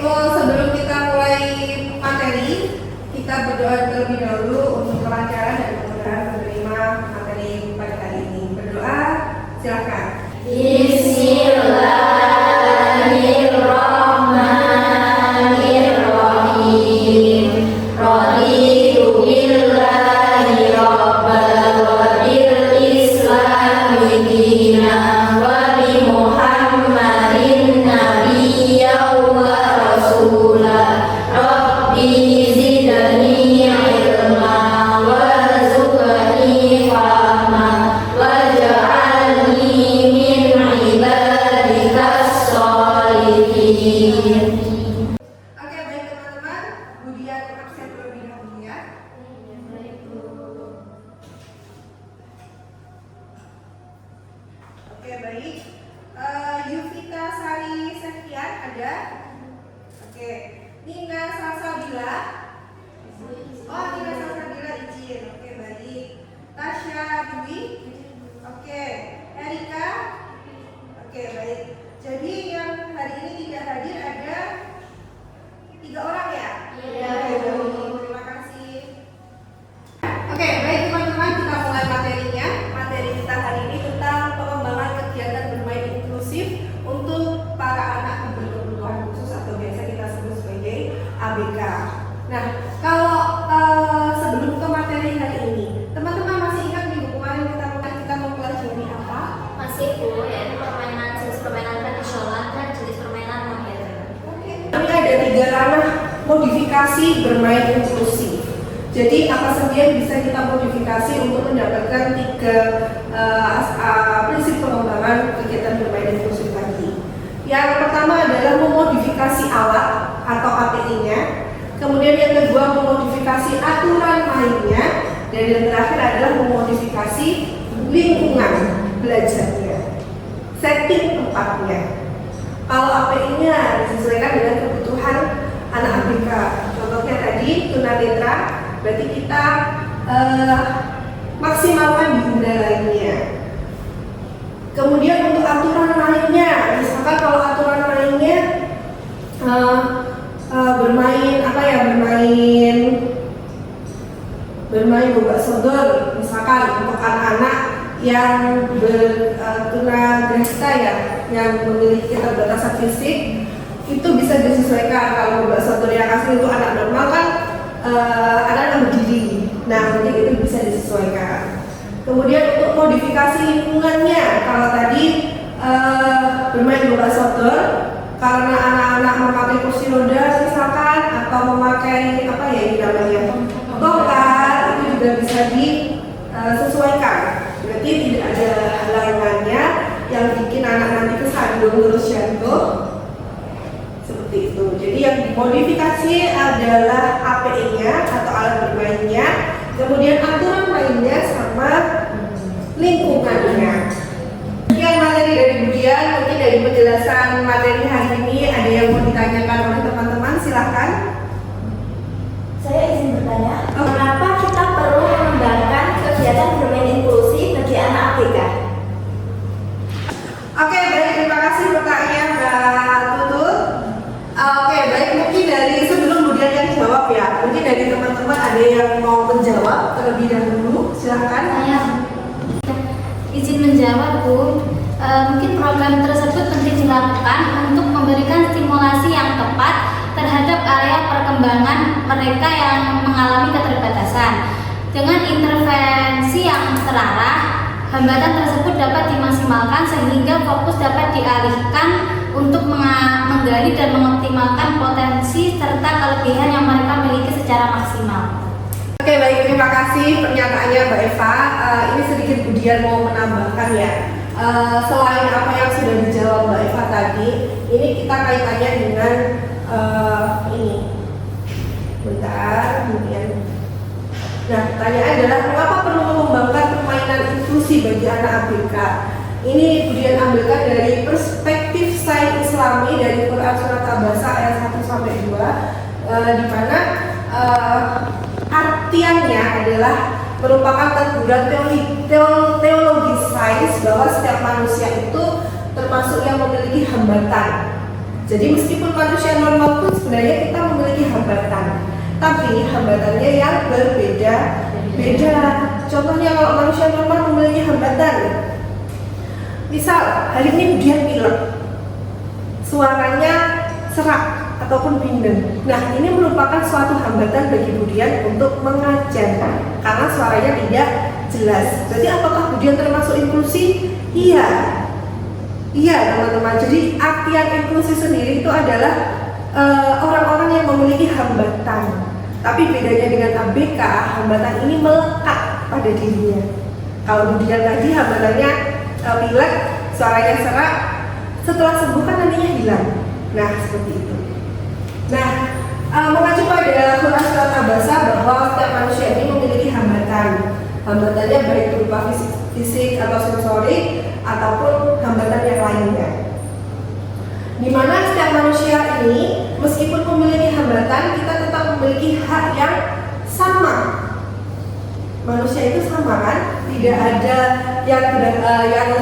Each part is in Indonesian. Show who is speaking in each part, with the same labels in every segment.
Speaker 1: sebelum kita mulai materi, kita berdoa terlebih dahulu untuk kelancaran dan kemudahan menerima materi pada kali ini. Berdoa, silakan.
Speaker 2: Bismillahirrahmanirrahim. Raditu billahi rabban wa bil islami dinan wa bi Muhammadin nabiyyan wa rasulan. Rabbi zidni ilma warzuqni fahma waj'alni min ibadikas sholihin.
Speaker 1: Oke, baik teman-teman, Budian absen terlebih dahulu ya. Oke, baik. Yuvita Sari Septian ada? Oke. Nina Salsabila. Oh, Nina Salsabila izin. Oke, baik. Tasya Dwi. Oke. Erika. Oke, baik. Jadi yang hari ini tidak hadir ada 3 orang ya?
Speaker 2: Iya.
Speaker 1: Terima kasih. Oke, baik teman-teman, kita mulai materinya. Materi kita hari ini tentang pengembangan kegiatan bermain inklusif untuk para anak yang berkebutuhan khusus atau biasa kita sebut sebagai ABK. Nah, kalau sebelum ke materi hari ini, teman-teman masih ingat minggu kemarin kita mempelajari apa?
Speaker 2: Masih Bu, yaitu jenis permainan tradisional dan jenis permainan modern.
Speaker 1: Oke. Ini ada 3 ranah modifikasi bermain inklusif. Jadi apa saja yang bisa kita modifikasi untuk mendapatkan 3 prinsip pengembangan kegiatan bermain inklusif tadi. Yang pertama adalah memodifikasi alat atau API-nya. Kemudian yang kedua memodifikasi aturan mainnya. Dan yang terakhir adalah memodifikasi lingkungan belajarnya, setting tempatnya. Kalau API-nya disesuaikan dengan kebutuhan anak ABK. Contohnya tadi tunanetra, berarti kita maksimalkan di benda lainnya. Kemudian untuk aturan mainnya, misalkan kalau aturan mainnya bermain boga sodor, misalkan untuk anak-anak yang tunagrahita ya, yang memiliki keterbatasan fisik, itu bisa disesuaikan. Kalau boga sodor yang asli itu anak normal kan anak berdiri, nah mungkin itu bisa disesuaikan. Kemudian untuk modifikasi lingkungannya, kalau tadi bermain bola sodor karena anak-anak memakai kursi roda misalkan, atau memakai apa ya ini namanya tongkat, itu juga bisa disesuaikan. Berarti tidak ada halangannya yang bikin anak nanti kesandung terus jatuh seperti itu. Jadi yang dimodifikasi adalah API-nya atau alat bermainnya, kemudian aturan mainnya sama lingkungannya. Sekian materi dari Budian. Mungkin dari penjelasan materi hari ini ada yang mau ditanyakan oleh teman-teman, silahkan.
Speaker 2: Saya izin bertanya, kenapa kita perlu mengembangkan kegiatan bermain inklusif bagi anak ABK?
Speaker 1: Oke, baik, terima kasih pertanyaan Mbak Tutut. Oke, baik, mungkin dari sebelum Budian yang jawab ya, mungkin dari teman-teman ada yang mau menjawab terlebih dahulu, silahkan.
Speaker 2: Saya izin menjawab Bu. Mungkin program tersebut penting dilakukan untuk memberikan stimulasi yang tepat terhadap area perkembangan mereka yang mengalami keterbatasan. Dengan intervensi yang terarah, hambatan tersebut dapat dimaksimalkan sehingga fokus dapat dialihkan untuk menggali dan mengoptimalkan potensi serta kelebihan yang mereka miliki secara maksimal.
Speaker 1: Oke, baik, terima kasih pernyataannya Mbak Eva. Ini sedikit Budian mau menambahkan ya. Selain apa yang sudah dijawab Mbak Eva tadi, ini kita kaitannya dengan ini. Bentar, kemudian. Nah, pertanyaan adalah mengapa perlu mengembangkan permainan inklusi bagi anak ABK? Ini Budian ambilkan dari perspektif sains Islami dari Quran Surat Abasa ayat 1 sampai 2, di mana artiannya adalah merupakan teguran teologi sains bahwa setiap manusia itu termasuk yang memiliki hambatan. Jadi meskipun manusia normal pun tapi hambatannya yang berbeda-beda. Contohnya kalau manusia normal memiliki hambatan, misal hari ini Budian pilek, suaranya serak ataupun bindeng. Nah, ini merupakan suatu hambatan bagi Budian untuk mengajar karena suaranya tidak jelas. Jadi apakah Budian termasuk inklusi? Iya, teman-teman. Jadi artian inklusi sendiri itu adalah orang-orang yang memiliki hambatan. Tapi bedanya dengan ABK, hambatan ini melekat pada dirinya. Kalau Budian tadi hambatannya pilek, suaranya serak, setelah sembuh kan nantinya hilang. Nah, seperti itu. Nah, mengacu pada Quran surat Abasa bahwa setiap manusia ini memiliki hambatan. Hambatannya baik berupa fisik atau sensorik ataupun hambatan yang lainnya. Di mana setiap manusia ini meskipun memiliki hambatan, kita tetap memiliki hak yang sama. Manusia itu sama kan? Tidak ada yang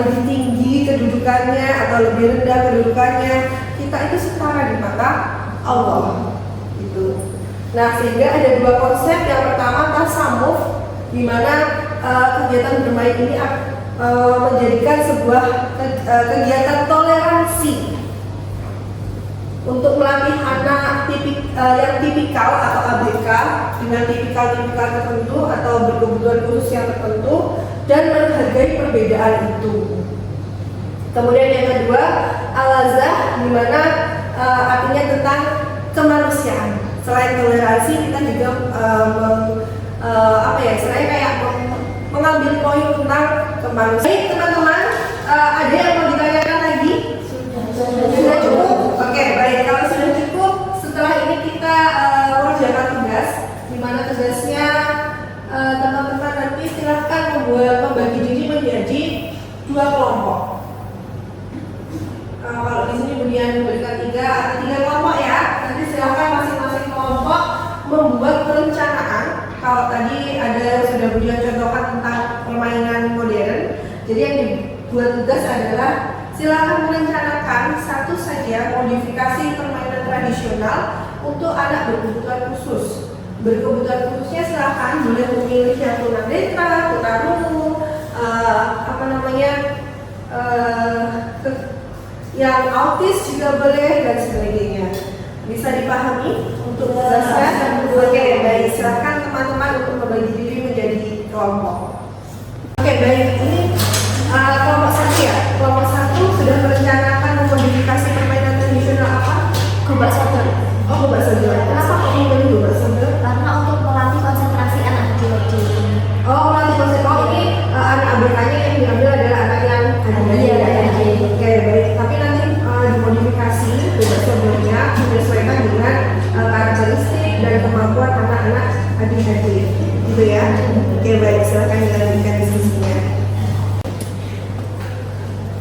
Speaker 1: lebih tinggi kedudukannya atau lebih rendah kedudukannya. Kita itu setara di mata Allah. Gitu. Nah, sehingga ada dua konsep. Yang pertama tasawuf, di mana kegiatan bermain ini menjadikan sebuah kegiatan toleransi untuk melatih anak yang tipikal atau ABK dengan tipikal tertentu atau berkebutuhan khusus yang tertentu dan menghargai perbedaan itu. Kemudian yang kedua, al-azah, di mana artinya tentang kemanusiaan. Selain toleransi, kita juga istilahnya kayak mengambil poin tentang kemanusiaan. Baik teman-teman, ada yang mau ditanyakan lagi? Sudah cukup? Oke, baik. Kalau sudah cukup, setelah ini kita mengerjakan tugas, di mana tugasnya teman-teman nanti silahkan membagi diri menjadi 2 kelompok. Kalau di sini Budian memberikan 3 atau 3 kelompok ya, nanti silahkan masing-masing kelompok membuat perencanaan. Kalau tadi ada yang sudah Budian contohkan tentang permainan modern, jadi yang dibuat tugas adalah silakan merencanakan satu saja modifikasi permainan tradisional untuk anak berkebutuhan khusus. Berkebutuhan khususnya silakan boleh memilih yang tunanetra, tunarungu, yang autis juga boleh dan sebagainya. Bisa dipahami untuk tugasnya? Oke, baik. Silakan teman-teman untuk membagi diri menjadi kelompok. Oke, baik. Ini kelompok 1 ya. Kelompok 1 sudah merencanakan memodifikasi permainan tradisional apa?
Speaker 2: Gobak sodor.
Speaker 1: Oh, gobak sodor. Kenapa kok memilih gobak sodor?
Speaker 2: Karena untuk melatih konsentrasi anak kecil.
Speaker 1: Oh, melatih konsentrasi. Ini anak ABK-nya yang diambil adalah anak yang adik. Oke, baik. Tapi nanti dimodifikasi gobak sodornya menyesuaikan dengan karakteristik dan kemampuan anak-anak adik-adik. Gitu ya. Oke, baik. Silakan dilanjutkan diskusinya.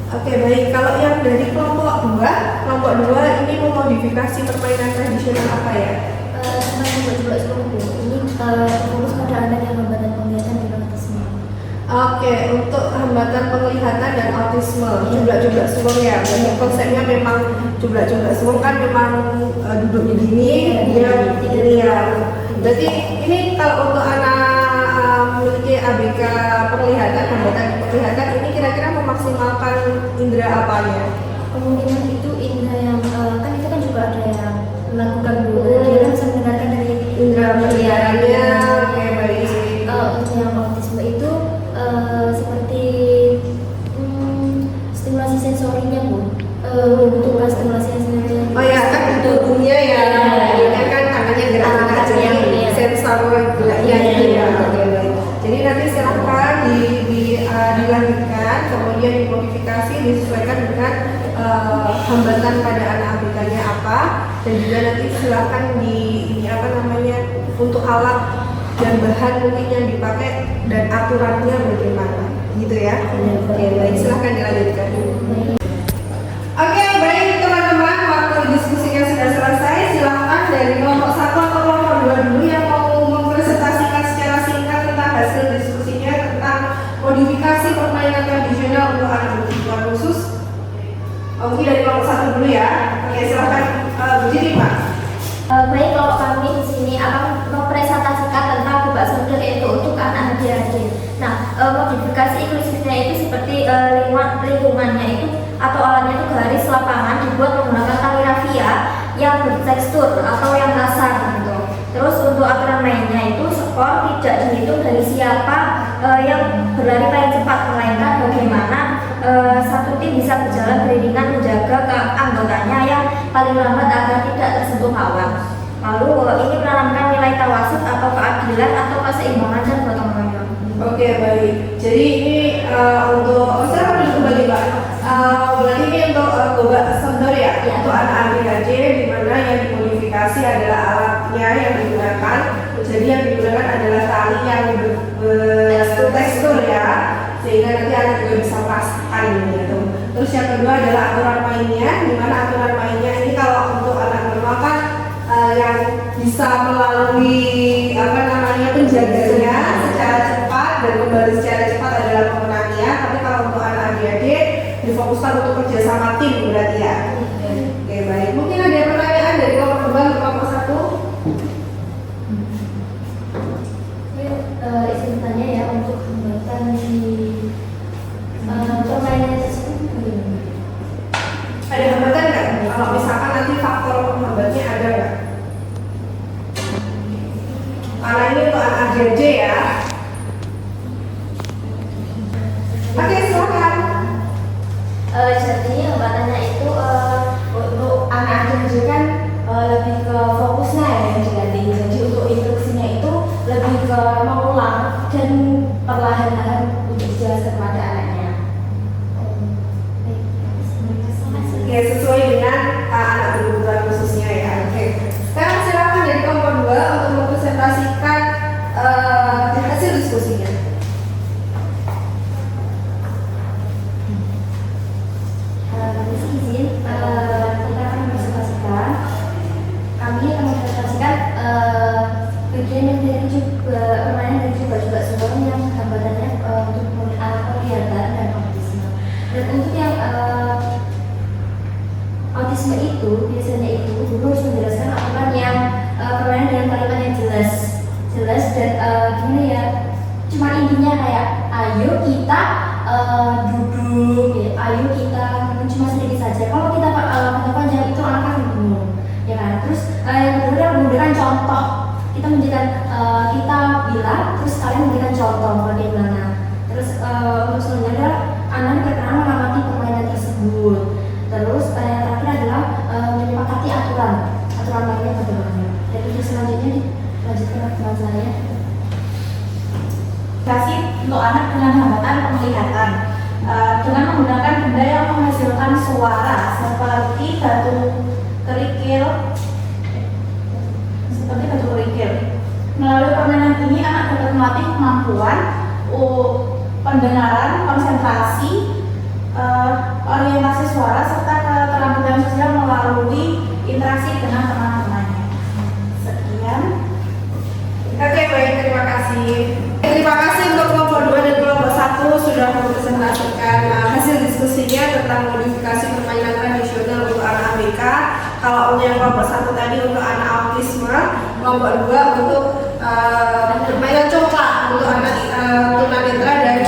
Speaker 1: Oke, baik. Kalau yang dari kelompok 2 ini memodifikasi permainan tradisional apa ya?
Speaker 2: Sebenarnya juga ini fokus pada anak yang hambatan penglihatan dan autisme.
Speaker 1: Oke, untuk hambatan penglihatan dan autisme, jumlah suung ya. Jadi konsepnya memang jumlah suung kan memang duduknya gini, dia ini ya. Berarti ini kalau untuk anak memiliki ABK penglihatan, hambatan penglihatan ini kira-kira memaksimalkan indera apanya?
Speaker 2: Kemungkinan itu indera yang kan itu kan juga ada yang melakukan dulu, dia kan bisa mendengarkan dari
Speaker 1: Indera pendengarannya. Oke, baik.
Speaker 2: Untuk yang autisme itu seperti stimulasi sensorinya membutuhkan stimulasi sensorinya.
Speaker 1: Oh ya, kan tubuhnya ya, ini kan tangannya gerak-gerak jadi sensor geraknya itu ya. Oke, baik. Jadi nanti silahkan dilanjutkan, kemudian dimodifikasi disesuaikan dengan hambatan pada anak ABK-nya apa, dan juga nanti silahkan untuk alat dan bahan mungkin yang dipakai dan aturannya bagaimana, gitu ya. Oke, baik, silahkan dilanjutkan. Oke, baik teman-teman, waktu diskusinya sudah selesai. Silahkan dari kelompok 1 atau kelompok 2 dulu yang mau mempresentasikan secara singkat tentang hasil diskusinya tentang modifikasi permainan tradisional untuk anak berkebutuhan khusus. Mungkin dari kelompok 1 dulu ya. Oke, silahkan berdiri Pak.
Speaker 2: Baik, kalau kami di sini akan
Speaker 3: mempresentasikan tentang gobak sodor yaitu untuk anak adik-adik. Nah, modifikasi inklusifnya itu seperti lingkungannya itu atau alatnya itu garis lapangan dibuat menggunakan tali rafia yang bertekstur atau yang kasar gitu. Terus untuk aturan mainnya itu skor tidak dihitung dari siapa yang berlari paling cepat, melainkan bagaimana satu tim bisa berjalan beriringan menjaga anggotanya yang paling lambat agar tidak tersentuh lawan. Lalu ini menanamkan nilai tawasud atau keadilan atau keseimbangan dan gotong royong.
Speaker 1: Oke, baik. Jadi ini untuk saya dulu kembali Mbak. Berarti ini untuk gobak sodor ya, untuk anak ADHD di mana yang dimodifikasi adalah alatnya yang digunakan. Jadi yang digunakan adalah tali yang bertekstur ya, sehingga nanti anak juga bisa merasakan gitu. Terus yang kedua adalah aturan mainnya, di mana aturan mainnya ini kalau untuk anak normal kan yang bisa melalui penjaganya secara cepat dan kembali secara cepat adalah pemenangnya. Tapi kalau untuk anak ADHD difokuskan untuk kerja sama tim berarti ya. Oke, baik. Mungkin ada pertanyaan dari kelompok 2 ke kelompok 1?
Speaker 3: Izin bertanya ya, untuk hambatan di permainan tersebut
Speaker 1: Ada hambatan nggak? Kalau misalkan nanti faktor penghambatnya ada nggak? Karena ini untuk anak ADHD ya. Oke, silakan.
Speaker 3: Jadi hambatannya itu untuk anak ADHD kan lebih ke fokusnya ya yang dilatih. Jadi untuk instruksinya itu lebih ke mengulang dan perlahan-lahan untuk dijelaskan kepada anaknya.
Speaker 1: Ya, sesuai dengan anak berkebutuhan khususnya ya. Oke. Sekarang silakan dari kelompok 2 untuk mempresentasikan hasil diskusinya.
Speaker 3: Izin, kita akan mempresentasikan. Kami akan mempresentasikan bagian yang dari juga permainan dan juga semuanya yang hambatannya untuk anak penglihatan dan autisme. Dan untuk yang autisme itu biasanya itu guru harus menjelaskan aturan yang permainan dengan kalimat yang jelas dan gimana ya, cuma intinya kayak ayo kita duduk ya, ayo kita cuma sedikit saja. Kalau kita kata panjang itu anak kan bingung ya kan. Terus yang kedua memberikan contoh, kita menjadikan kita bilang terus kalian memberikan contoh bagaimana. Terus untuk selanjutnya anak berkenan mengamati permainan tersebut. Terus yang terakhir adalah menyepakati aturan mainnya bagaimana. Dan itu selanjutnya dilanjutkan teman saya.
Speaker 4: Untuk anak dengan hambatan penglihatan dengan menggunakan benda yang menghasilkan suara seperti batu kerikil. Melalui permainan ini anak dapat melatih kemampuan pendengaran, konsentrasi, orientasi suara serta keterampilan sosial melalui interaksi dengan teman-temannya. Sekian.
Speaker 1: Oke, baik, terima kasih. Terima kasih untuk kelompok 2 dan kelompok 1 sudah mempresentasikan hasil diskusinya tentang modifikasi permainan tradisional untuk anak ABK. Kalau yang kelompok 1 tadi untuk anak autisme, kelompok 2 untuk permainan coklat untuk anak tunanetra dan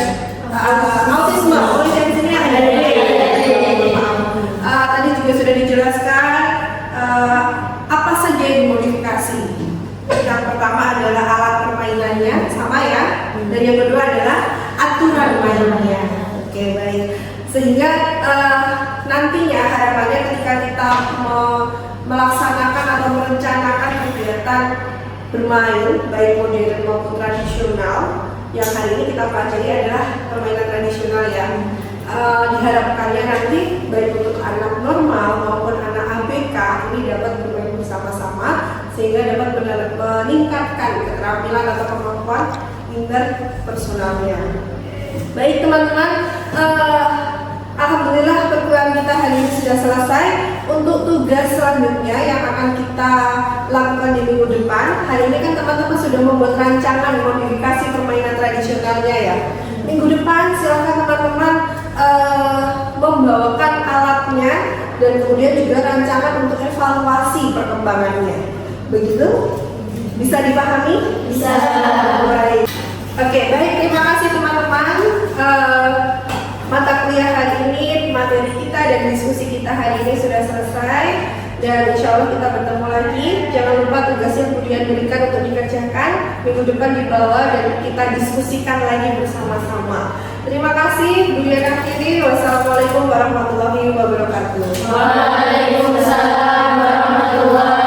Speaker 1: autisme. Oh, di sini ada tadi juga sudah dijelaskan apa saja yang dimodifikasi. Yang pertama adalah alat permainannya sama ya, dan yang kedua adalah aturan mainnya. Oke, baik. Sehingga nantinya harapannya ketika kita melaksanakan atau merencanakan kegiatan bermain baik modern maupun tradisional, yang hari ini kita pelajari adalah permainan tradisional ya. Diharapkannya nanti baik untuk anak normal maupun anak ABK ini dapat bermain bersama-sama sehingga dapat meningkatkan keterampilan atau kemampuan interpersonalnya. Baik teman-teman, alhamdulillah perkuliahan kita hari ini sudah selesai. Untuk tugas selanjutnya yang akan kita lakukan di minggu depan, hari ini kan teman-teman sudah membuat rancangan modifikasi permainan tradisionalnya ya. Minggu depan silakan teman-teman membawakan alatnya dan kemudian juga rancangan untuk evaluasi perkembangannya. Begitu? Bisa dipahami?
Speaker 3: Bisa.
Speaker 1: Baik. Oke, baik. Terima kasih teman-teman. Mata kuliah hari ini, materi kita dan diskusi kita hari ini sudah selesai. Dan insya Allah kita bertemu lagi. Jangan lupa tugas yang kemudian berikan untuk dikerjakan. Minggu depan dibawa dan kita diskusikan lagi bersama-sama. Terima kasih. Bu Dian akhiri. Wassalamualaikum warahmatullahi wabarakatuh.
Speaker 3: Waalaikumsalam warahmatullahi